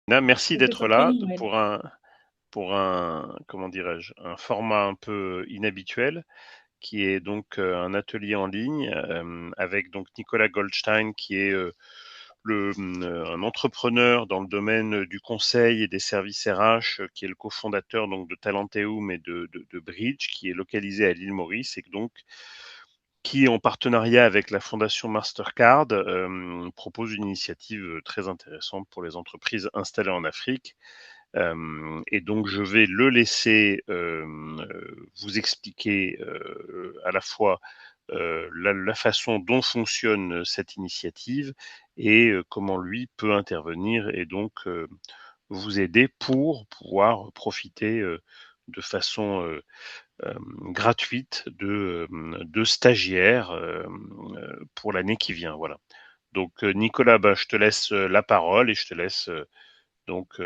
Merci Quelques d'être autres là lignes, ouais. comment dirais-je, un format un peu inhabituel, qui est donc un atelier en ligne avec donc Nicolas Goldstein, qui est un entrepreneur dans le domaine du conseil et des services RH, qui est le cofondateur donc de Talenteum et de Bridge, qui est localisé à l'île Maurice et donc qui, en partenariat avec la fondation Mastercard, propose une initiative très intéressante pour les entreprises installées en Afrique. Et donc, je vais le laisser vous expliquer à la fois la façon dont fonctionne cette initiative et comment lui peut intervenir et donc vous aider pour pouvoir profiter de façon gratuite de stagiaires pour l'année qui vient. Voilà. Donc, Nicolas, bah, je te laisse la parole et je te laisse donc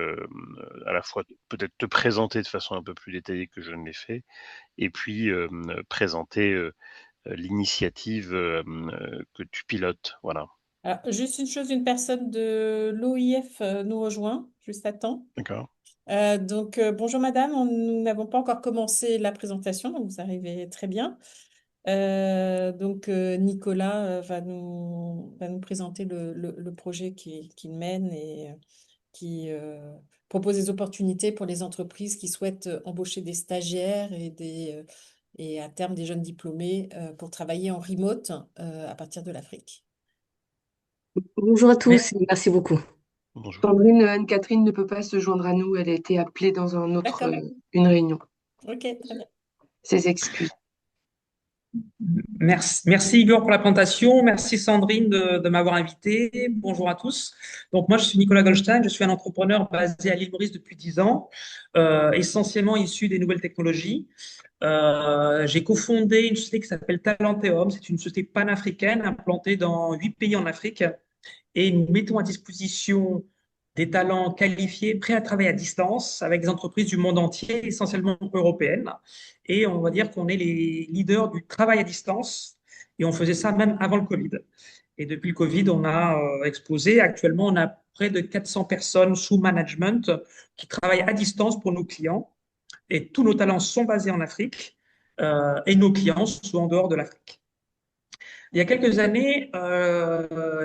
à la fois peut-être te présenter de façon un peu plus détaillée que je ne l'ai fait, et puis présenter l'initiative que tu pilotes. Voilà. Alors, juste une chose, une personne de l'OIF nous rejoint juste à temps. D'accord. Bonjour madame, nous n'avons pas encore commencé la présentation, donc vous arrivez très bien. Nicolas va nous présenter le projet qu'il mène et qui propose des opportunités pour les entreprises qui souhaitent embaucher des stagiaires et à terme des jeunes diplômés pour travailler en remote à partir de l'Afrique. Bonjour à Mais- tous et merci beaucoup. Bonjour. Sandrine Anne-Catherine ne peut pas se joindre à nous, elle a été appelée dans un autre, D'accord, une réunion. ok, très bien. Ses excuses. Merci Igor pour la présentation. Merci Sandrine de m'avoir invité. Bonjour à tous. Donc moi, je suis Nicolas Goldstein. Je suis un entrepreneur basé à l'île Maurice depuis 10 ans, essentiellement issu des nouvelles technologies. J'ai cofondé une société qui s'appelle Talenteum. C'est une société panafricaine implantée dans 8 pays en Afrique. Et nous mettons à disposition des talents qualifiés, prêts à travailler à distance avec des entreprises du monde entier, essentiellement européennes. Et on va dire qu'on est les leaders du travail à distance. Et on faisait ça même avant le Covid. Et depuis le Covid, on a explosé. Actuellement, on a près de 400 personnes sous management qui travaillent à distance pour nos clients. Et tous nos talents sont basés en Afrique et nos clients sont en dehors de l'Afrique. Il y a quelques années,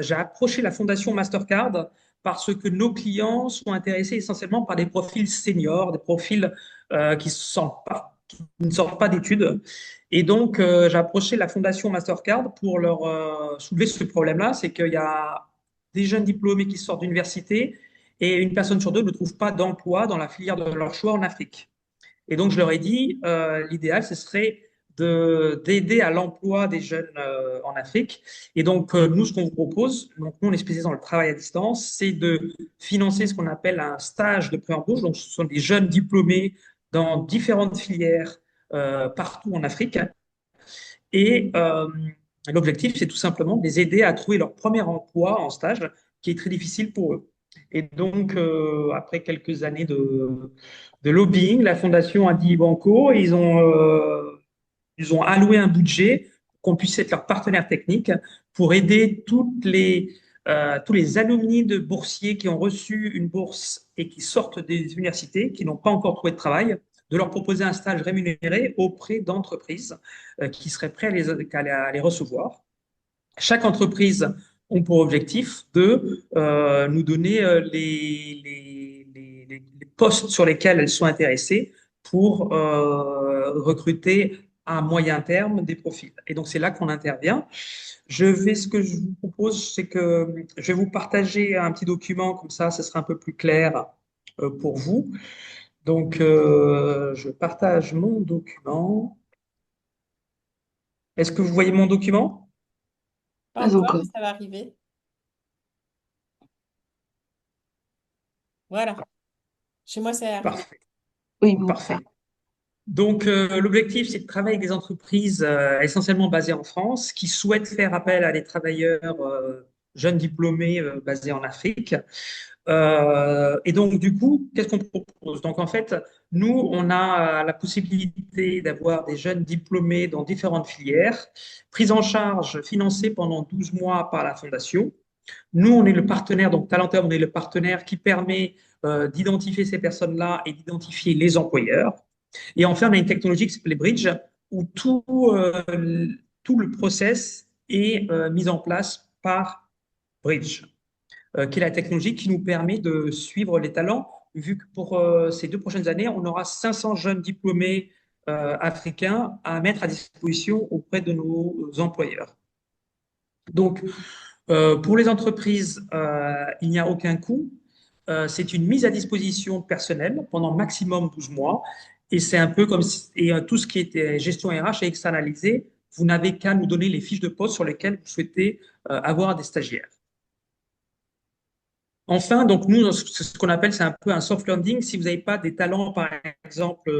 j'ai approché la fondation Mastercard parce que nos clients sont intéressés essentiellement par des profils seniors, des profils qui ne sortent pas d'études. Et donc, j'ai approché la fondation Mastercard pour leur soulever ce problème-là, c'est qu'il y a des jeunes diplômés qui sortent d'université et une personne sur deux ne trouve pas d'emploi dans la filière de leur choix en Afrique. Et donc, je leur ai dit, l'idéal, ce serait d'aider à l'emploi des jeunes en Afrique. Et donc, nous, ce qu'on vous propose, donc nous, on est spécialisé dans le travail à distance, c'est de financer ce qu'on appelle un stage de pré-embauche. Donc, ce sont des jeunes diplômés dans différentes filières partout en Afrique. Et l'objectif, c'est tout simplement de les aider à trouver leur premier emploi en stage, qui est très difficile pour eux. Et donc, après quelques années de lobbying, la fondation a dit banco, et ils ont alloué un budget pour qu'on puisse être leur partenaire technique pour aider tous les alumni de boursiers qui ont reçu une bourse et qui sortent des universités, qui n'ont pas encore trouvé de travail, de leur proposer un stage rémunéré auprès d'entreprises qui seraient prêtes à les recevoir. Chaque entreprise a pour objectif de nous donner les postes sur lesquels elles sont intéressées pour recruter à moyen terme des profils. Et donc, c'est là qu'on intervient. Ce que je vous propose, c'est que je vais vous partager un petit document, comme ça, ce sera un peu plus clair pour vous. Donc, je partage mon document. Est-ce que vous voyez mon document? Pas Pas encore, encore. mais ça va arriver. Voilà, chez moi, c'est arrivé. Parfait. Oui, bon. Parfait. Donc, l'objectif, c'est de travailler avec des entreprises essentiellement basées en France qui souhaitent faire appel à des travailleurs jeunes diplômés basés en Afrique. Et donc, du coup, qu'est-ce qu'on propose? Donc, en fait, nous, on a la possibilité d'avoir des jeunes diplômés dans différentes filières, prise en charge, financée pendant 12 mois par la Fondation. Nous, on est le partenaire, donc Talentum, on est le partenaire qui permet d'identifier ces personnes-là et d'identifier les employeurs. Et enfin, on a une technologie qui s'appelle Bridge, où tout le process est mis en place par Bridge, qui est la technologie qui nous permet de suivre les talents, vu que pour ces 2 prochaines années, on aura 500 jeunes diplômés africains à mettre à disposition auprès de nos employeurs. Donc, pour les entreprises, il n'y a aucun coût. C'est une mise à disposition personnelle pendant maximum 12 mois. Et c'est un peu comme tout ce qui était gestion RH est externalisé. Vous n'avez qu'à nous donner les fiches de poste sur lesquelles vous souhaitez avoir des stagiaires. Enfin, donc nous, ce qu'on appelle, c'est un peu un soft landing. Si vous n'avez pas des talents, par exemple,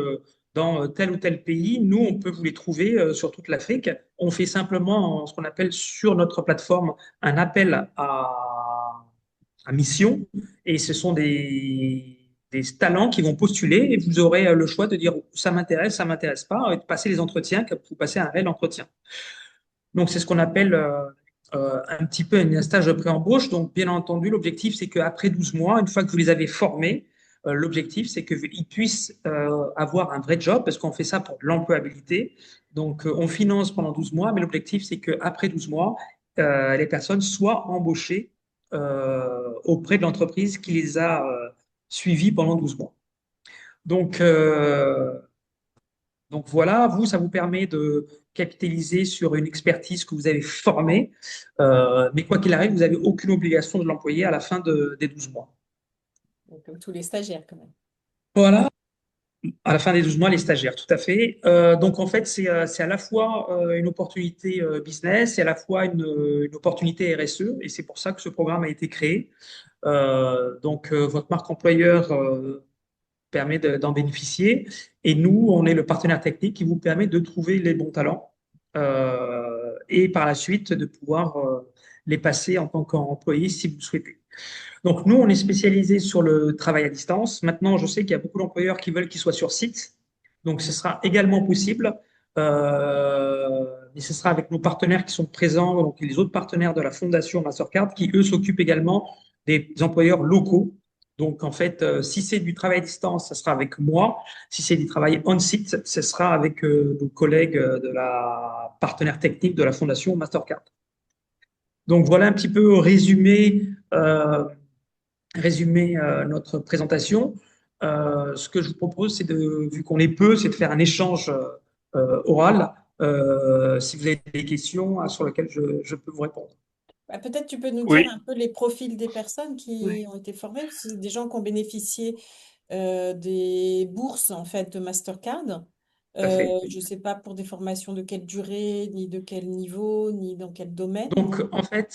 dans tel ou tel pays, nous, on peut vous les trouver sur toute l'Afrique. On fait simplement ce qu'on appelle sur notre plateforme un appel à mission, et ce sont des talents qui vont postuler, et vous aurez le choix de dire ça m'intéresse pas, et de passer les entretiens, que vous passez un réel entretien. Donc, c'est ce qu'on appelle un petit peu un stage de pré-embauche. Donc, bien entendu, l'objectif, c'est qu'après 12 mois, une fois que vous les avez formés, l'objectif, c'est qu'ils puissent avoir un vrai job, parce qu'on fait ça pour l'employabilité. Donc, on finance pendant 12 mois, mais l'objectif, c'est qu'après 12 mois, les personnes soient embauchées auprès de l'entreprise qui les a suivies pendant 12 mois. Donc voilà, vous, ça vous permet de capitaliser sur une expertise que vous avez formée, mais quoi qu'il arrive, vous n'avez aucune obligation de l'employer à la fin des 12 mois. Comme tous les stagiaires, quand même. Voilà, à la fin des 12 mois, les stagiaires, tout à fait. Donc en fait, c'est à la fois une opportunité business et à la fois une opportunité RSE, et c'est pour ça que ce programme a été créé. Donc votre marque employeur permet d'en bénéficier. Et nous, on est le partenaire technique qui vous permet de trouver les bons talents et par la suite de pouvoir les passer en tant qu'employé si vous le souhaitez. Donc, nous, on est spécialisé sur le travail à distance. Maintenant, je sais qu'il y a beaucoup d'employeurs qui veulent qu'ils soient sur site. Donc, ce sera également possible. Mais ce sera avec nos partenaires qui sont présents, donc les autres partenaires de la Fondation Mastercard, qui, eux, s'occupent également des employeurs locaux. Donc, en fait, si c'est du travail à distance, ce sera avec moi. Si c'est du travail on-site, ce sera avec nos collègues de la partenaire technique de la Fondation Mastercard. Donc, voilà un petit peu résumer notre présentation. Ce que je vous propose, c'est vu qu'on est peu, c'est de faire un échange oral. Si vous avez des questions sur lesquelles je peux vous répondre. Peut-être tu peux nous dire Oui, un peu les profils des personnes Ouais. qui ont été formées, parce que c'est des gens qui ont bénéficié des bourses en fait de Mastercard. Tout à fait. Je ne sais pas pour des formations de quelle durée, ni de quel niveau, ni dans quel domaine. Donc, en fait,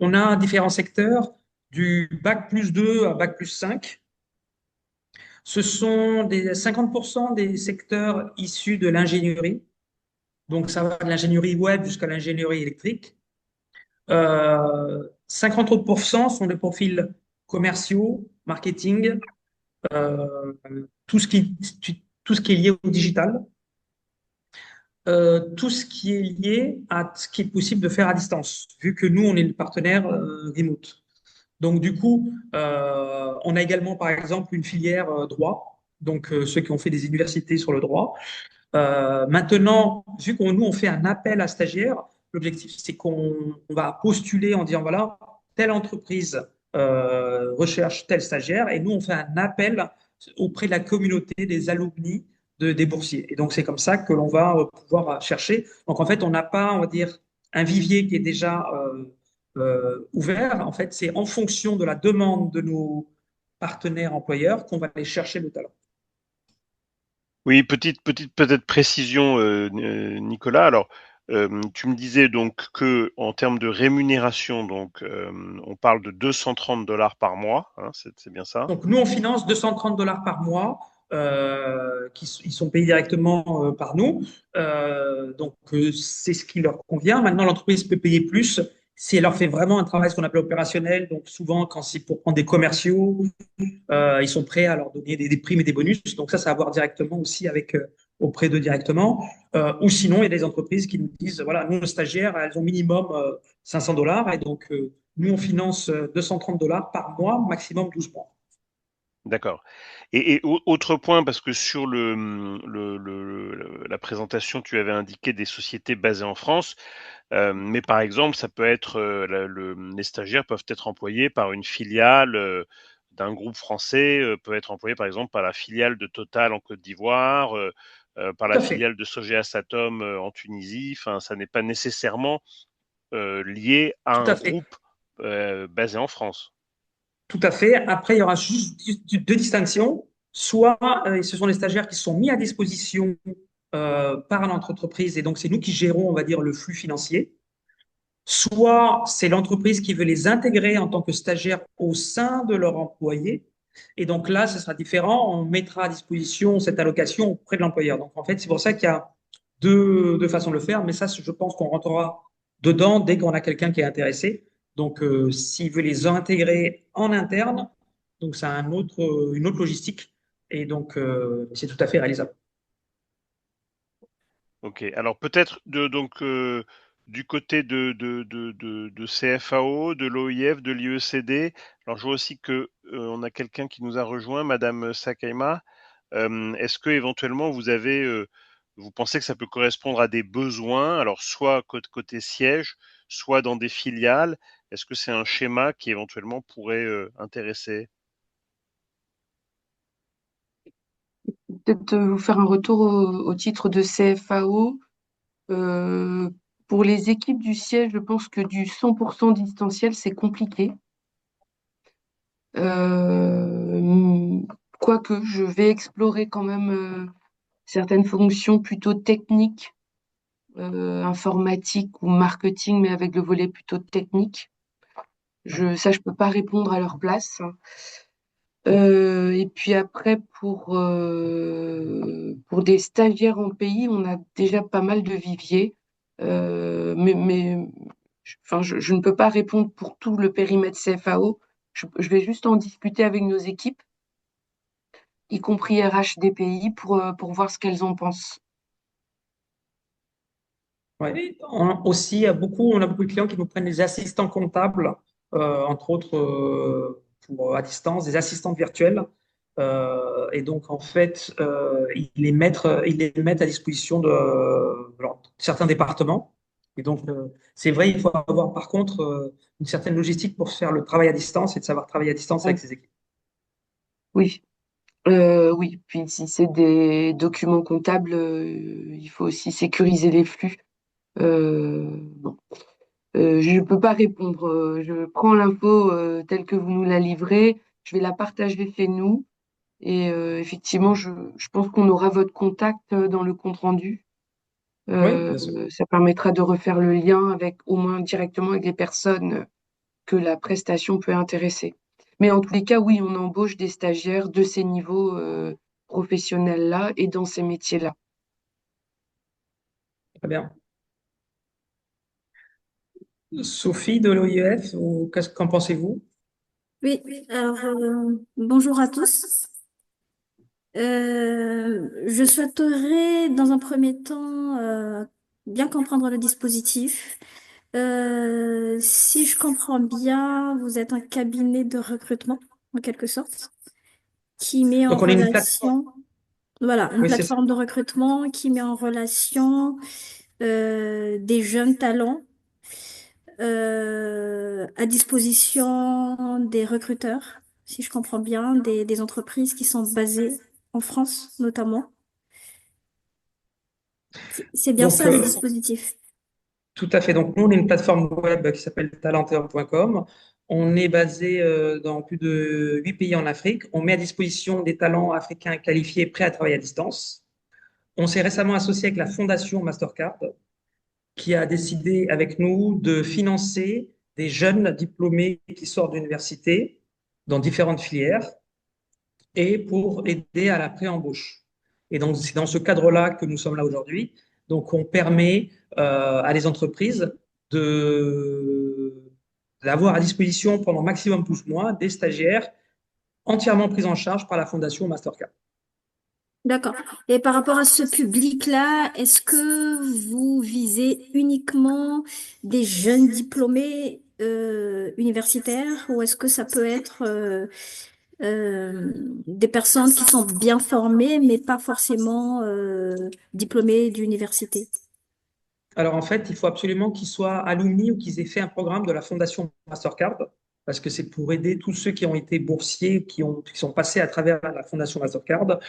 on a différents secteurs, du bac+2 à bac+5. Ce sont 50% des secteurs issus de l'ingénierie. Donc, ça va de l'ingénierie web jusqu'à l'ingénierie électrique. 50% sont des profils commerciaux, marketing, euh, tout ce qui, tout ce qui est lié au digital, tout ce qui est lié à ce qui est possible de faire à distance, vu que nous, on est le partenaire remote. Donc, du coup, on a également, par exemple, une filière droit, donc ceux qui ont fait des universités sur le droit. Maintenant, vu qu'on nous, on fait un appel à stagiaires, l'objectif, c'est qu'on va postuler en disant, voilà, telle entreprise recherche tel stagiaire, et nous, on fait un appel auprès de la communauté des alumni des boursiers. Et donc, c'est comme ça que l'on va pouvoir chercher. Donc, en fait, on n'a pas, on va dire, un vivier qui est déjà ouvert. En fait, c'est en fonction de la demande de nos partenaires employeurs qu'on va aller chercher le talent. oui, petite peut-être précision, Nicolas. Alors, tu me disais donc que en termes de rémunération, donc on parle de 230 $ par mois, hein, c'est bien ça? Donc, nous, on finance 230 $ par mois, ils sont payés directement par nous. Donc, c'est ce qui leur convient. Maintenant, l'entreprise peut payer plus si elle leur fait vraiment un travail, ce qu'on appelle opérationnel. Donc, souvent, quand c'est pour prendre des commerciaux, ils sont prêts à leur donner des primes et des bonus. Donc, ça à voir directement aussi auprès d'eux directement. Ou sinon, il y a des entreprises qui nous disent, voilà, nous, nos stagiaires, elles ont minimum 500 $. Et donc, nous, on finance 230 $ par mois, maximum 12 mois. D'accord. Et autre point, parce que sur la présentation, tu avais indiqué des sociétés basées en France, mais par exemple, ça peut être les stagiaires peuvent être employés par une filiale d'un groupe français, peuvent être employés par exemple par la filiale de Total en Côte d'Ivoire, par Tout la à fait, filiale de Sogea Satom en Tunisie. Enfin, ça n'est pas nécessairement lié à tout un à fait. groupe basé en France. Tout à fait. Après, il y aura juste deux distinctions. Soit ce sont les stagiaires qui sont mis à disposition par notre entreprise et donc c'est nous qui gérons, on va dire, le flux financier. Soit c'est l'entreprise qui veut les intégrer en tant que stagiaires au sein de leur employé. Et donc là, ce sera différent. On mettra à disposition cette allocation auprès de l'employeur. Donc en fait, c'est pour ça qu'il y a deux façons de le faire. Mais ça, je pense qu'on rentrera dedans dès qu'on a quelqu'un qui est intéressé. Donc s'il veut les intégrer en interne, donc c'est une autre logistique. Et donc c'est tout à fait réalisable. Ok, alors peut-être du côté de CFAO, de l'OIF, de l'IECD. Alors je vois aussi que on a quelqu'un qui nous a rejoint, Madame Sakaima. Est-ce que éventuellement vous pensez que ça peut correspondre à des besoins, alors soit côté siège, soit dans des filiales? Est-ce que c'est un schéma qui éventuellement pourrait intéresser? Peut-être vous faire un retour au titre de CFAO. Euh, pour les équipes du siège, je pense que du 100% distanciel, c'est compliqué. Euh, Quoique, je vais explorer quand même certaines fonctions plutôt techniques, informatique ou marketing, mais avec le volet plutôt technique. Ça, je peux pas répondre à leur place. Et puis après, pour des stagiaires en pays, on a déjà pas mal de viviers. Enfin, je ne peux pas répondre pour tout le périmètre CFAO. Je vais juste en discuter avec nos équipes, y compris RH des pays, pour voir ce qu'elles en pensent. Ouais. Aussi, on a beaucoup de clients qui nous prennent des assistants comptables, entre autres à distance, des assistantes virtuelles. Et donc, en fait, ils les mettent à disposition de certains départements. Et donc, c'est vrai, il faut avoir par contre une certaine logistique pour faire le travail à distance et de savoir travailler à distance avec Ouais. ses équipes. Oui, oui. Puis si c'est des documents comptables, il faut aussi sécuriser les flux. Bon. Je ne peux pas répondre. Je prends l'info telle que vous nous la livrez. Je vais la partager chez nous. Et effectivement, je pense qu'on aura votre contact dans le compte-rendu. Oui, bien sûr. Ça permettra de refaire le lien avec au moins directement avec les personnes que la prestation peut intéresser. Mais en tous les cas, oui, on embauche des stagiaires de ces niveaux professionnels-là et dans ces métiers-là. Très bien. Sophie de l'OIF, qu'en pensez-vous? Oui, alors bonjour à tous. Je souhaiterais dans un premier temps bien comprendre le dispositif. Si je comprends bien, vous êtes un cabinet de recrutement en quelque sorte qui met en Donc, on est une plateforme. relation, voilà, une Oui, c'est ça. plateforme de recrutement qui met en relation des jeunes talents à disposition des recruteurs, si je comprends bien, des entreprises qui sont basées en France notamment. C'est bien Donc, ça le dispositif. tout à fait. Donc, nous, on est une plateforme web qui s'appelle talenteur.com. On est basé dans plus de 8 pays en Afrique. On met à disposition des talents africains qualifiés prêts à travailler à distance. On s'est récemment associé avec la Fondation Mastercard qui a décidé avec nous de financer des jeunes diplômés qui sortent d'université dans différentes filières et pour aider à la pré-embauche. Et donc, c'est dans ce cadre-là que nous sommes là aujourd'hui. Donc, on permet à les entreprises de d'avoir à disposition pendant maximum 12 mois des stagiaires entièrement pris en charge par la Fondation Mastercard. D'accord. Et par rapport à ce public-là, est-ce que vous visez uniquement des jeunes diplômés universitaires ou est-ce que ça peut être des personnes qui sont bien formées, mais pas forcément diplômées d'université. Alors en fait, il faut absolument qu'ils soient alumni ou qu'ils aient fait un programme de la Fondation Mastercard, parce que c'est pour aider tous ceux qui ont été boursiers, qui sont passés à travers la Fondation Mastercard.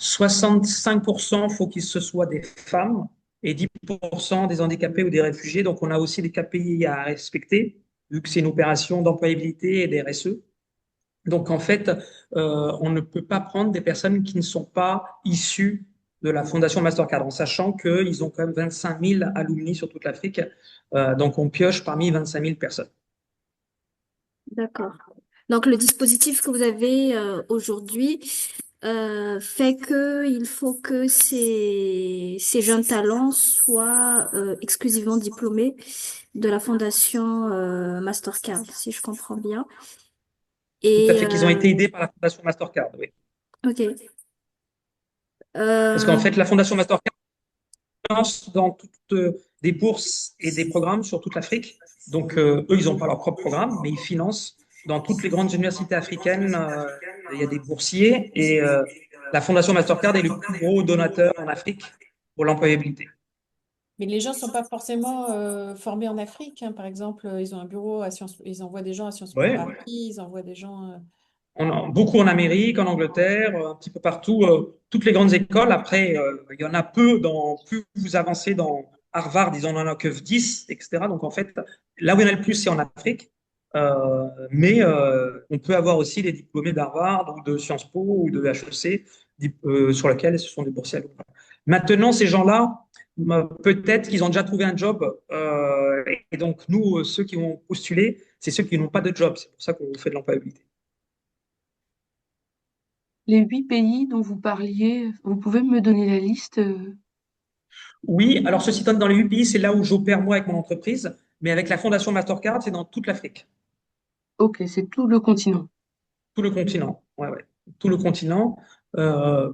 65%, il faut qu'ils se soient des femmes et 10% des handicapés ou des réfugiés. Donc on a aussi des KPI à respecter, vu que c'est une opération d'employabilité et des RSE. Donc en fait, on ne peut pas prendre des personnes qui ne sont pas issues de la Fondation Mastercard, en sachant qu'ils ont quand même 25 000 alumni sur toute l'Afrique. Donc on pioche parmi 25 000 personnes. D'accord. Donc le dispositif que vous avez aujourd'hui fait que il faut que ces jeunes talents soient exclusivement diplômés de la Fondation Mastercard, si je comprends bien. Tout à Et fait, qu'ils ont été aidés par la Fondation Mastercard, oui. ok. Parce qu'en Euh, fait, la Fondation Mastercard finance dans toutes des bourses et des programmes sur toute l'Afrique. Donc, eux, ils n'ont pas leur propre programme, mais ils financent dans toutes les grandes universités africaines. Il y a des boursiers et la Fondation Mastercard est le plus gros donateur en Afrique pour l'employabilité. Mais les gens ne sont pas forcément formés en Afrique, hein. Par exemple, ils ont un bureau à Sciences Po, ils envoient des gens à Sciences Po Ouais, Paris, ils envoient des gens. on en, beaucoup en Amérique, en Angleterre, un petit peu partout, toutes les grandes écoles. Après, il y en a peu plus vous avancez dans Harvard, ils en ont que 10, etc. Donc en fait, là où il y en a le plus, c'est en Afrique. Mais on peut avoir aussi des diplômés d'Harvard ou de Sciences Po ou de HEC sur lesquels ce sont des boursiers. Maintenant, ces gens-là, peut-être qu'ils ont déjà trouvé un job. Et donc, nous, ceux qui ont postulé, c'est ceux qui n'ont pas de job. C'est pour ça qu'on fait de l'employabilité. Les 8 pays dont vous parliez, vous pouvez me donner la liste? Oui, alors ceci étant, dans les 8 pays, c'est là où j'opère moi avec mon entreprise, mais avec la Fondation Mastercard, c'est dans toute l'Afrique, Ok, c'est tout le continent. tout le continent. Ouais, ouais. Tout le continent, euh,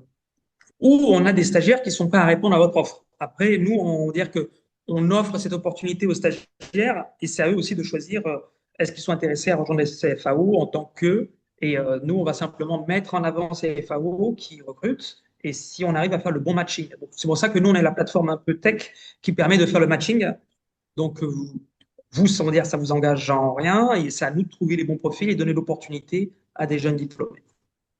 où on a des stagiaires qui sont prêts à répondre à votre offre. Après, nous, on va dire que on offre cette opportunité aux stagiaires et c'est à eux aussi de choisir est-ce qu'ils sont intéressés à rejoindre les CFAO en tant que. Et nous, on va simplement mettre en avant ces FAO qui recrutent et si on arrive à faire le bon matching. Donc, c'est pour ça que nous, on est la plateforme un peu tech qui permet de faire le matching. Donc, vous, sans dire, ça vous engage en rien et c'est à nous de trouver les bons profils et donner l'opportunité à des jeunes diplômés.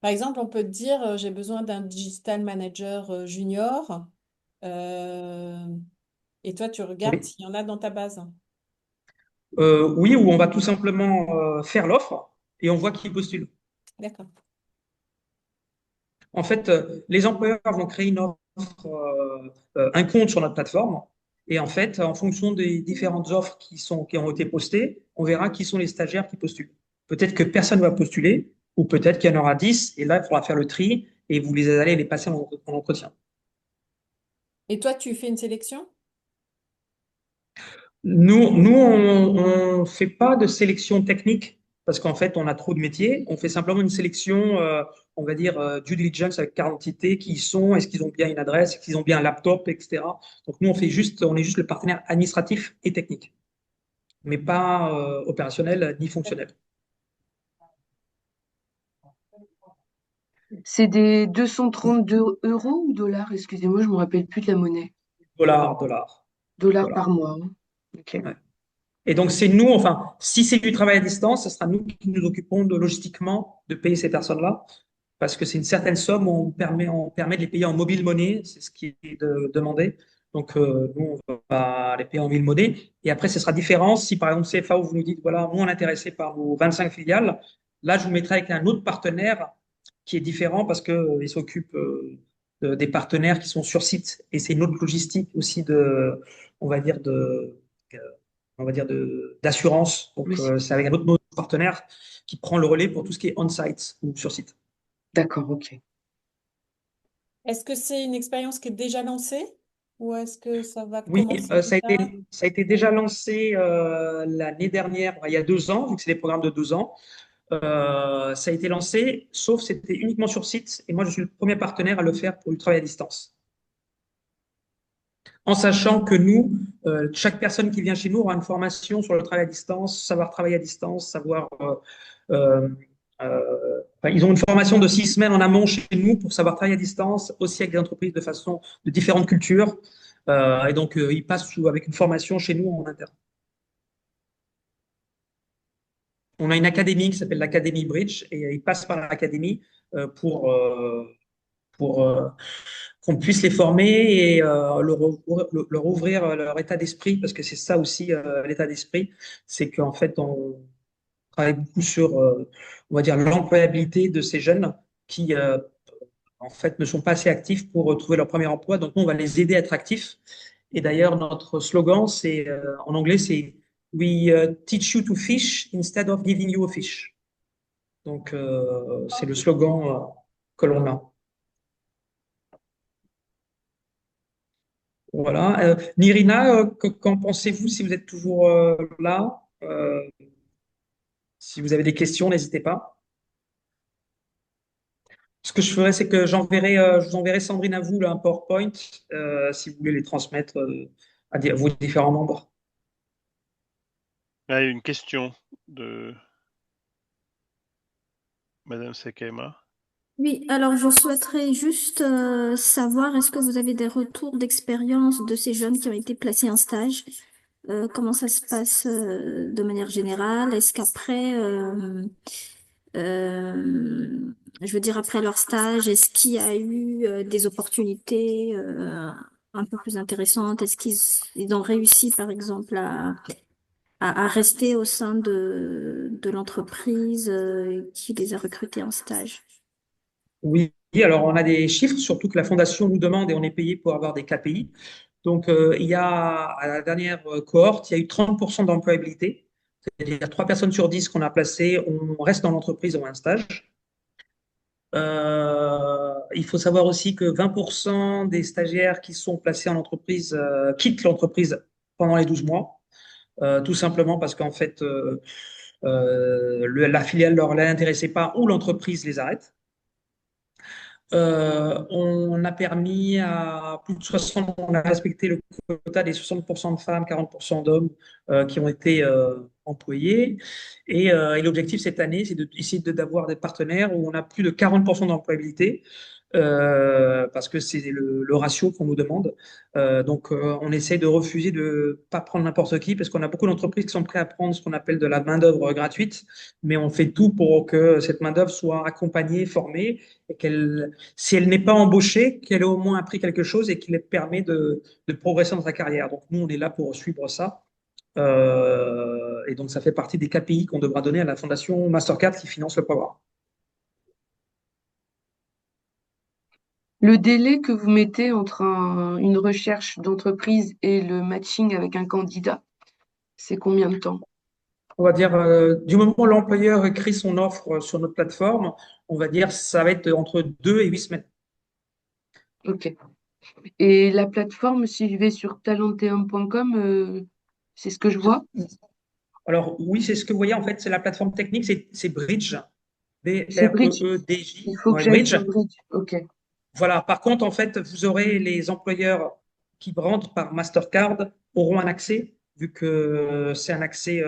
Par exemple, on peut te dire, j'ai besoin d'un digital manager junior, euh, et toi, tu regardes Oui. s'il y en a dans ta base. Oui, où on va tout simplement faire l'offre et on voit qui postule. D'accord. En fait, les employeurs vont créer une offre, un compte sur notre plateforme. Et en fait, en fonction des différentes offres qui ont été postées, on verra qui sont les stagiaires qui postulent. Peut-être que personne ne va postuler, ou peut-être qu'il y en aura 10, et là, il faudra faire le tri, et vous allez les passer en entretien. Et toi, tu fais une sélection? Nous, on fait pas de sélection technique parce qu'en fait, on a trop de métiers. On fait simplement une sélection, on va dire, due diligence avec carte d'identité, qui ils sont, est-ce qu'ils ont bien une adresse, est-ce qu'ils ont bien un laptop, etc. Donc nous, on est juste le partenaire administratif et technique, mais pas opérationnel ni fonctionnel. C'est des 232 euros ou dollars? Excusez-moi, je me rappelle plus de la monnaie. Dollars. Dollars par mois, hein. Ok. Ouais. Et donc, c'est nous, enfin, si c'est du travail à distance, ce sera nous qui nous occupons de logistiquement de payer ces personnes-là, parce que c'est une certaine somme, on permet de les payer en mobile money, c'est ce qui est demandé. Donc, nous, on va les payer en mobile money. Et après, ce sera différent si, par exemple, CFAO, vous nous dites, voilà, nous, on est intéressé par vos 25 filiales. Là, je vous mettrai avec un autre partenaire qui est différent parce qu'il il s'occupe des partenaires qui sont sur site. Et c'est une autre logistique aussi on va dire, d'assurance. Donc, Oui, c'est avec un autre partenaire qui prend le relais pour tout ce qui est on-site ou sur site. d'accord, ok. Est-ce que c'est une expérience qui est déjà lancée ou est-ce que ça va Oui, commencer plus tard? ça a été déjà lancé l'année dernière, il y a 2 ans, vu que c'est des programmes de 2 ans. Ça a été lancé, sauf c'était uniquement sur site. Et moi, je suis le premier partenaire à le faire pour le travail à distance. En sachant que nous, chaque personne qui vient chez nous aura une formation sur le travail à distance, savoir travailler à distance, savoir Ils ont une formation de 6 semaines en amont chez nous pour savoir travailler à distance, aussi avec des entreprises de différentes cultures. Et donc, ils passent avec une formation chez nous en interne. On a une académie qui s'appelle l'Académie Bridge et ils passent par l'académie pour qu'on puisse les former et leur ouvrir leur état d'esprit, parce que c'est ça aussi l'état d'esprit, c'est qu'en fait, on travaille beaucoup sur, on va dire, l'employabilité de ces jeunes qui, en fait, ne sont pas assez actifs pour trouver leur premier emploi. Donc, nous, on va les aider à être actifs. Et d'ailleurs, notre slogan, c'est en anglais, c'est We teach you to fish instead of giving you a fish. Donc, c'est le slogan que l'on a. Voilà. Nirina, qu'en pensez-vous si vous êtes toujours là? Si vous avez des questions, n'hésitez pas. Ce que je ferai, c'est que je vous enverrai Sandrine à vous là, un PowerPoint si vous voulez les transmettre à vos différents membres. Il y a une question de Madame Sekema. Oui, alors je souhaiterais juste savoir, est-ce que vous avez des retours d'expérience de ces jeunes qui ont été placés en stage? Comment ça se passe de manière générale? Est-ce qu'après, je veux dire après leur stage, est-ce qu'il y a eu des opportunités un peu plus intéressantes? Est-ce qu'ils ont réussi, par exemple, à rester au sein de l'entreprise qui les a recrutés en stage? Oui, alors on a des chiffres, surtout que la Fondation nous demande et on est payé pour avoir des KPI. Donc, il y a, à la dernière cohorte, il y a eu 30% d'employabilité. C'est-à-dire 3 personnes sur 10 qu'on a placées, on reste dans l'entreprise ou un stage. Il faut savoir aussi que 20% des stagiaires qui sont placés en entreprise quittent l'entreprise pendant les 12 mois, tout simplement parce qu'en fait, la filiale ne leur intéressait pas ou l'entreprise les arrête. On a permis à plus de 60, on a respecté le quota des 60% de femmes, 40% d'hommes qui ont été employés. Et l'objectif cette année, c'est d'essayer d'avoir des partenaires où on a plus de 40% d'employabilité. Parce que c'est le ratio qu'on nous demande. Donc, on essaie de refuser de pas prendre n'importe qui, parce qu'on a beaucoup d'entreprises qui sont prêtes à prendre ce qu'on appelle de la main-d'œuvre gratuite, mais on fait tout pour que cette main-d'œuvre soit accompagnée, formée, et qu'elle, si elle n'est pas embauchée, qu'elle ait au moins appris quelque chose et qu'il lui permet de progresser dans sa carrière. Donc, nous, on est là pour suivre ça. Et donc, ça fait partie des KPI qu'on devra donner à la Fondation Mastercard qui finance le programme. Le délai que vous mettez entre une recherche d'entreprise et le matching avec un candidat, c'est combien de temps? On va dire, du moment où l'employeur écrit son offre sur notre plateforme, on va dire ça va être entre 2 et 8 semaines. Ok. Et la plateforme, si je vais sur talenteum.com, c'est ce que je vois? Alors oui, c'est ce que vous voyez, en fait, c'est la plateforme technique, c'est Bridge, C'est Bridge. Breedj. Il faut que Ouais, j'aille Bridge. sur Bridge. Ok. Voilà. Par contre, en fait, vous aurez les employeurs qui rentrent par Mastercard auront un accès, vu que c'est un accès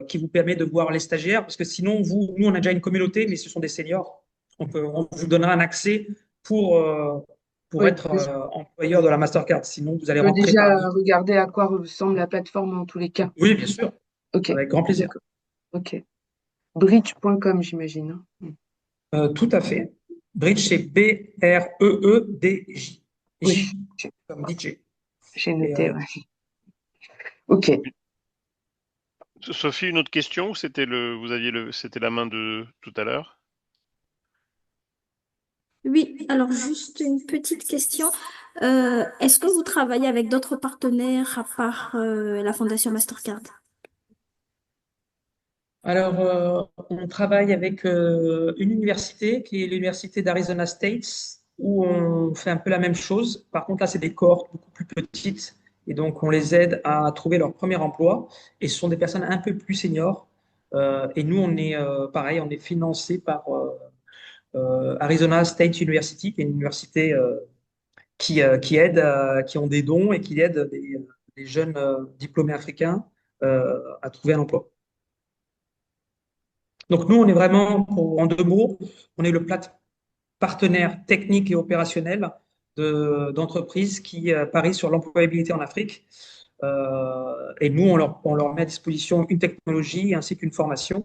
qui vous permet de voir les stagiaires, parce que sinon, nous, on a déjà une communauté, mais ce sont des seniors. Donc, on vous donnera un accès pour, euh, pour Oui, être employeur de la Mastercard. Sinon, vous allez je peux rentrer par déjà d'autres. regarder à quoi ressemble la plateforme en tous les cas. Oui, bien sûr, Ok. avec grand plaisir. D'accord. Ok. Bridge.com, j'imagine, hein. Tout à fait. Bridge, c'est Breedj. Oui, J comme DJ. j'ai Et, noté, ouais. Ok. Sophie, une autre question ou c'était la main de tout à l'heure? Oui, alors juste une petite question. Est-ce que vous travaillez avec d'autres partenaires à part la Fondation Mastercard? alors, on travaille avec une université qui est l'université d'Arizona State, où on fait un peu la même chose. Par contre, là, c'est des cohortes beaucoup plus petites. Et donc, on les aide à trouver leur premier emploi. Et ce sont des personnes un peu plus seniors. Et nous, on est pareil, on est financé par Arizona State University, qui est une université qui aide, qui ont des dons et qui aident des jeunes diplômés africains à trouver un emploi. Donc nous, on est vraiment, en 2 mots, on est le partenaire technique et opérationnel d'entreprises qui parient sur l'employabilité en Afrique. Et nous, on leur met à disposition une technologie ainsi qu'une formation.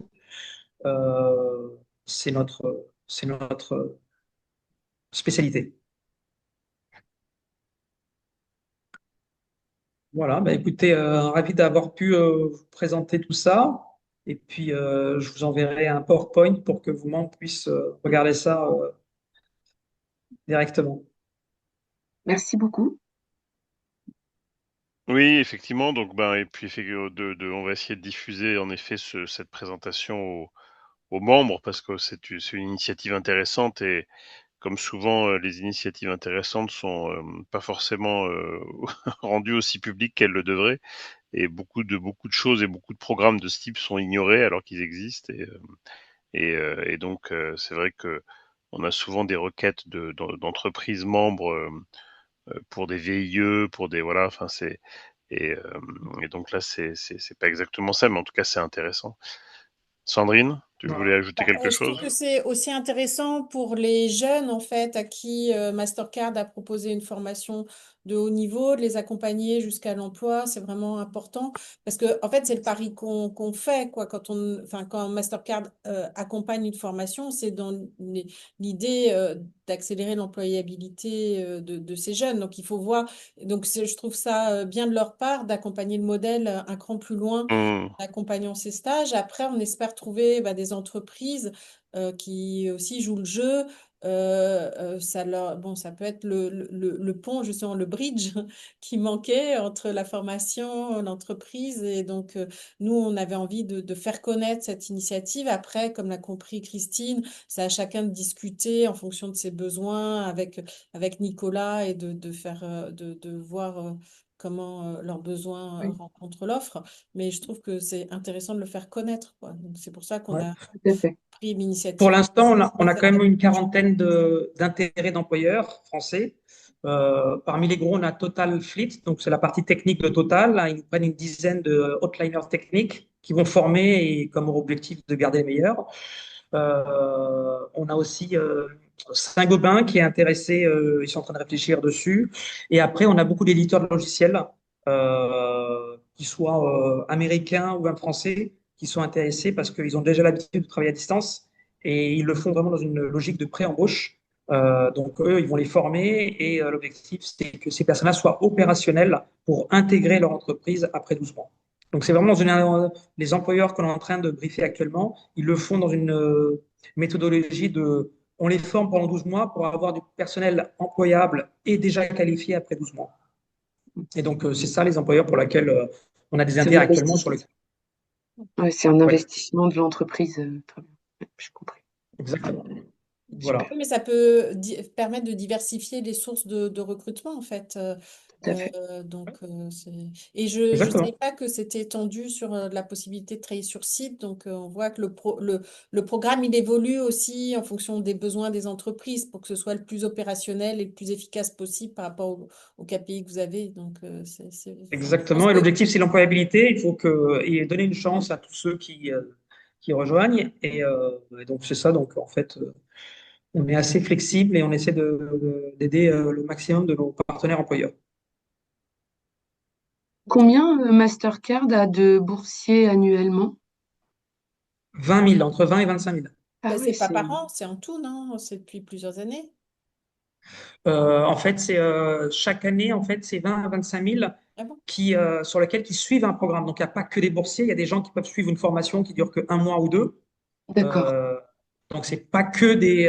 Euh, c'est notre spécialité. Voilà, bah écoutez, ravi d'avoir pu vous présenter tout ça. Et puis, je vous enverrai un PowerPoint pour que vos membres puissent regarder ça directement. Merci beaucoup. Oui, effectivement. Donc, ben, et puis, on va essayer de diffuser en effet cette présentation aux membres parce que c'est une initiative intéressante et comme souvent, les initiatives intéressantes sont pas forcément rendues aussi publiques qu'elles le devraient. Et beaucoup de choses et beaucoup de programmes de ce type sont ignorés alors qu'ils existent. Et donc, c'est vrai que on a souvent des requêtes d'entreprises membres pour des VIE, pour des voilà. Enfin, et, euh, et donc là, c'est pas exactement ça, mais en tout cas, c'est intéressant. Sandrine, tu voulais Voilà. ajouter quelque Je trouve chose? que c'est aussi intéressant pour les jeunes, en fait, à qui Mastercard a proposé une formation de haut niveau, de les accompagner jusqu'à l'emploi. C'est vraiment important parce que, en fait, c'est le pari qu'on fait, quoi. Quand Mastercard accompagne une formation, c'est dans l'idée d'accélérer l'employabilité de ces jeunes. Donc, il faut voir. Donc, je trouve ça bien de leur part d'accompagner le modèle un cran plus loin Hmm. accompagnant ces stages. Après, on espère trouver des entreprises qui aussi jouent le jeu. Bon, ça peut être le pont, justement, le bridge qui manquait entre la formation, l'entreprise. Et donc, nous, on avait envie de faire connaître cette initiative. Après, comme l'a compris Christine, c'est à chacun de discuter en fonction de ses besoins avec Nicolas et de voir comment leurs besoins Oui, rencontrent l'offre. Mais je trouve que c'est intéressant de le faire connaître, quoi. Donc, c'est pour ça qu'on Ouais. a tout à fait. pris Pour l'initiative l'instant, on a cette quand même année. une quarantaine d'intérêts d'employeurs français. Parmi les gros, on a Total Fleet, donc c'est la partie technique de Total. Là, ils prennent une dizaine de hotliners techniques qui vont former et comme objectif de garder les meilleurs. On a aussi Saint-Gobain qui est intéressé, ils sont en train de réfléchir dessus. Et après, on a beaucoup d'éditeurs de logiciels, qui soient américains ou même français, qui sont intéressés parce qu'ils ont déjà l'habitude de travailler à distance et ils le font vraiment dans une logique de pré-embauche. Donc, eux, ils vont les former et l'objectif, c'est que ces personnes-là soient opérationnelles pour intégrer leur entreprise après 12 mois. Donc, c'est vraiment les employeurs qu'on est en train de briefer actuellement, ils le font dans une méthodologie de on les forme pendant 12 mois pour avoir du personnel employable et déjà qualifié après 12 mois. Et donc, c'est ça les employeurs pour lesquels on a des C'est un intérêts actuellement sur le. investissement. Ouais, c'est un Oui, investissement de l'entreprise. Très bien. Ouais, j'ai compris. exactement. Voilà. Super. Oui, mais ça peut permettre de diversifier les sources de recrutement, en fait. Tout à fait. Et je ne savais Exactement. pas que c'était étendu sur la possibilité de travailler sur site. Donc, on voit que le programme, il évolue aussi en fonction des besoins des entreprises pour que ce soit le plus opérationnel et le plus efficace possible par rapport au KPI que vous avez. Donc, je pense Exactement. Et que l'objectif, c'est l'employabilité. Il faut et donner une chance à tous ceux qui rejoignent. Et donc, c'est ça. Donc, en fait, on est assez flexible et on essaie d'aider le maximum de nos partenaires employeurs. Combien Mastercard a de boursiers annuellement? 20 000, entre 20 et 25 000. Ah ouais, c'est pas c'est par an, c'est en tout, non? C'est depuis plusieurs années. En fait, chaque année, en fait, c'est 20 à 25 000 Ah bon? sur lesquels qui suivent un programme. Donc, il n'y a pas que des boursiers, il y a des gens qui peuvent suivre une formation qui dure que 1 mois ou 2. d'accord. Euh, donc, c'est pas que il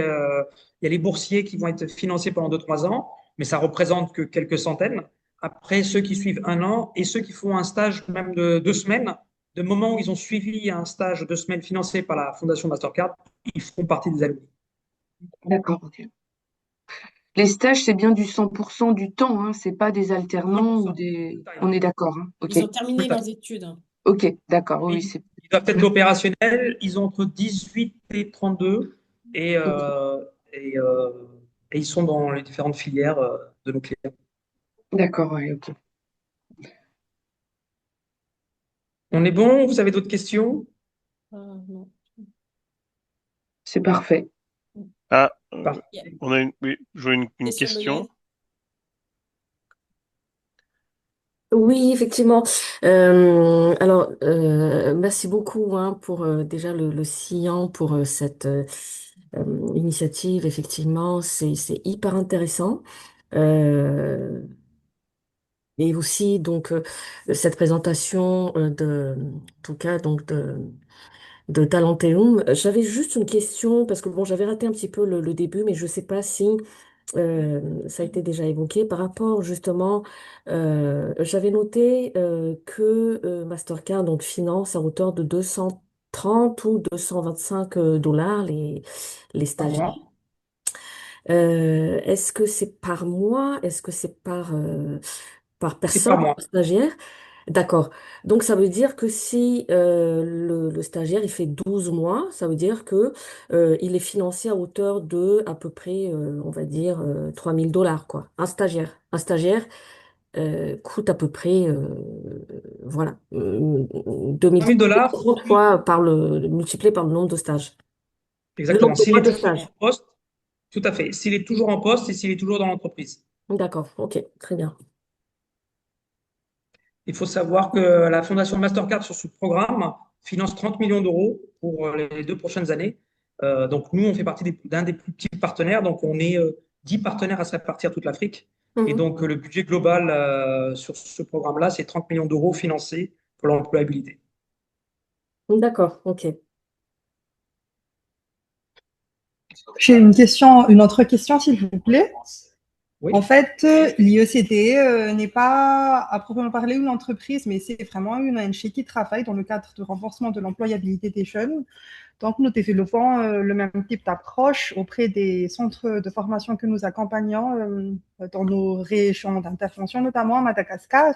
y a les boursiers qui vont être financés pendant 2, 3 ans, mais ça représente que quelques centaines. Après, ceux qui suivent 1 an et ceux qui font un stage même de 2 semaines, de moment où ils ont suivi un stage de 2 semaines financé par la Fondation Mastercard, ils feront partie des alumni. D'accord, ok. Les stages, c'est bien du 100% du temps, hein, c'est pas des alternants ou 100%. des. Full time. On est d'accord, hein. Ok. Ils ont terminé Full time. leurs études, hein. Ok, d'accord, oui, Oui, c'est. ils doivent être opérationnels. Ils ont entre 18 et 32 et, Ok, euh, et, euh, et ils sont dans les différentes filières de nos clients. d'accord, ouais, ok. On est bon? Vous avez d'autres questions? Ah, non. C'est parfait. Ah, Yeah. on a oui, je vois une Question de Yael. question. Oui, effectivement. Alors, merci beaucoup hein, pour déjà le SIAN, pour cette initiative. Effectivement, c'est hyper intéressant. Euh, et aussi, donc, cette présentation en tout cas, donc, de Talenteum. J'avais juste une question, parce que bon, j'avais raté un petit peu le début, mais je ne sais pas si ça a été déjà évoqué par rapport justement, j'avais noté que Mastercard donc finance à hauteur de 230 ou 225 dollars les Par stagiaires. mois. Est-ce que c'est par mois? Est-ce que c'est par C'est personne, par mois. par stagiaire? D'accord. Donc ça veut dire que si le stagiaire il fait 12 mois, ça veut dire que il est financé à hauteur de à peu près, on va dire, 3000 dollars, quoi. Un stagiaire. Un stagiaire coûte à peu près, voilà, 3 000 dollars, 30 fois multiplié par le nombre de stages. Le exactement. nombre de S'il mois est de toujours en stage. poste, tout à fait. S'il est toujours en poste et s'il est toujours dans l'entreprise. D'accord, ok, très bien. Il faut savoir que la Fondation Mastercard sur ce programme finance 30 millions d'euros pour les 2 prochaines années. Donc nous, on fait partie d'un des plus petits partenaires. Donc on est 10 partenaires à se répartir toute l'Afrique. Et Mhm. donc le budget global sur ce programme-là, c'est 30 millions d'euros financés pour l'employabilité. D'accord, ok. J'ai une autre question, s'il vous plaît. Oui. En fait, l'IECT n'est pas à proprement parler une entreprise, mais c'est vraiment une ONG qui travaille dans le cadre de renforcement de l'employabilité des jeunes. Donc, nous développons le même type d'approche auprès des centres de formation que nous accompagnons dans nos régions d'intervention, notamment à Madagascar.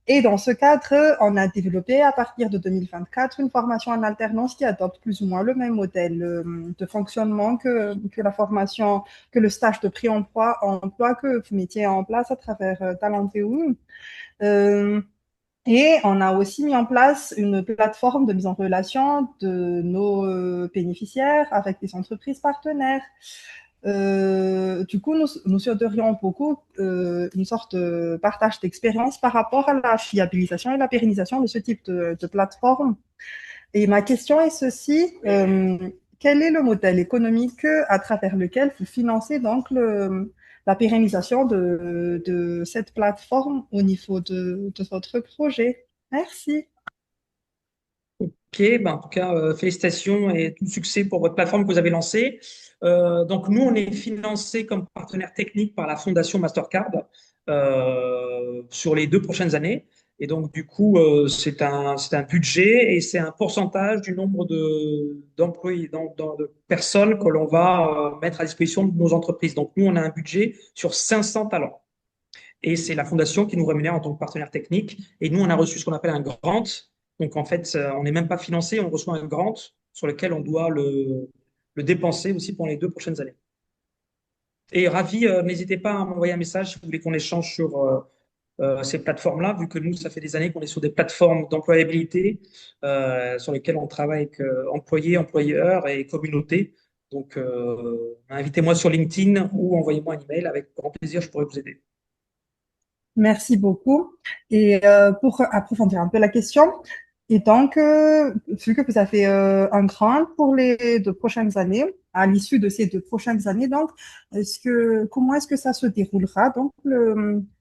Et dans ce cadre, on a développé à partir de 2024 une formation en alternance qui adopte plus ou moins le même modèle de fonctionnement que la formation, que le stage de pré-emploi que vous mettiez en place à travers Talenteum. Et on a aussi mis en place une plateforme de mise en relation de nos bénéficiaires avec des entreprises partenaires. Du coup, nous souhaiterions beaucoup une sorte de partage d'expérience par rapport à la fiabilisation et la pérennisation de ce type de plateforme. Et ma question est ceci, quel est le modèle économique à travers lequel vous financez donc la pérennisation de cette plateforme au niveau de votre projet? Merci. Ok, ben, en tout cas, félicitations et tout succès pour votre plateforme que vous avez lancée. Donc, nous, on est financé comme partenaire technique par la Fondation Mastercard sur les 2 prochaines années. Et donc, du coup, c'est un budget et c'est un pourcentage du nombre d'employés, de personnes que l'on va mettre à disposition de nos entreprises. Donc, nous, on a un budget sur 500 talents. Et c'est la fondation qui nous rémunère en tant que partenaire technique. Et nous, on a reçu ce qu'on appelle un grant. Donc, en fait, on n'est même pas financé, on reçoit un grant sur lequel on doit le dépenser aussi pour les 2 prochaines années. Et ravi, n'hésitez pas à m'envoyer un message si vous voulez qu'on échange sur ces plateformes-là, vu que nous, ça fait des années qu'on est sur des plateformes d'employabilité sur lesquelles on travaille avec employés, employeurs et communautés. Donc, invitez-moi sur LinkedIn ou envoyez-moi un email. Avec grand plaisir, je pourrais vous aider. Merci beaucoup. Et pour approfondir un peu la question, et donc, vu que vous avez un grant pour les 2 prochaines années, à l'issue de ces 2 prochaines années, donc, comment est-ce que ça se déroulera, donc,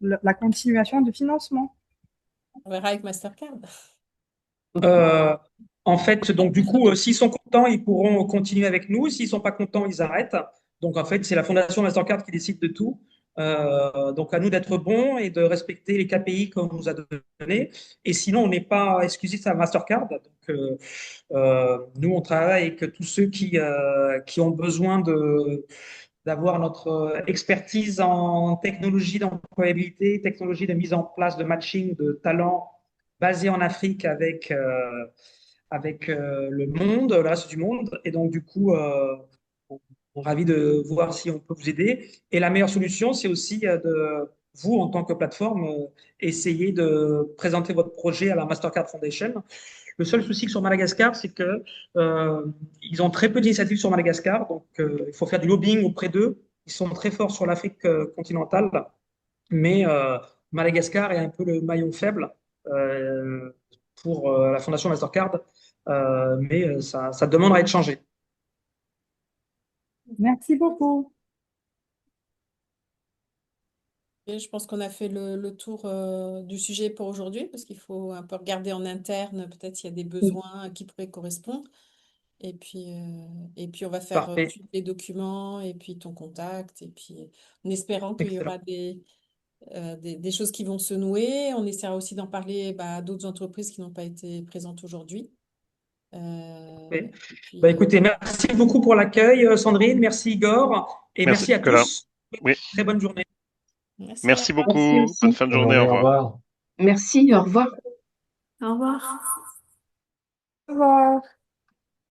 la continuation du financement? On verra avec Mastercard. Euh, En fait, donc du coup, s'ils sont contents, ils pourront continuer avec nous. S'ils sont pas contents, ils arrêtent. Donc en fait, c'est la Fondation Mastercard qui décide de tout. Donc à nous d'être bons et de respecter les KPI qu'on nous a donnés. Et sinon, on n'est pas exclusif à Mastercard. Donc nous, on travaille avec tous ceux qui ont besoin d'avoir notre expertise en technologie d'employabilité, technologie de mise en place de matching de talents basé en Afrique avec le monde, le reste du monde. Et donc, du coup, on est ravis de voir si on peut vous aider. Et la meilleure solution, c'est aussi vous, en tant que plateforme, essayez de présenter votre projet à la Mastercard Foundation. Le seul souci sur Madagascar, c'est que ils ont très peu d'initiatives sur Madagascar, donc il faut faire du lobbying auprès d'eux. Ils sont très forts sur l'Afrique continentale, mais Madagascar est un peu le maillon faible euh, pour la Fondation Mastercard, mais ça demande à être changé. Merci beaucoup. Et je pense qu'on a fait le tour du sujet pour aujourd'hui, parce qu'il faut un peu regarder en interne, peut-être s'il y a des besoins qui pourraient correspondre. Et puis on va faire Parfait, suivre les documents, et puis ton contact, et puis en espérant qu'il y excellent. aura des choses qui vont se nouer. On essaiera aussi d'en parler à d'autres entreprises qui n'ont pas été présentes aujourd'hui. Parfait. Et puis, Écoutez, merci beaucoup pour l'accueil, Sandrine. Merci, Igor. Et Merci, merci à Nicolas. tous. Oui. Très bonne journée. merci, Merci au revoir. Merci beaucoup. Bonne aussi. fin de Bonne journée. journée, Au au revoir. revoir. Merci, au revoir. Au revoir.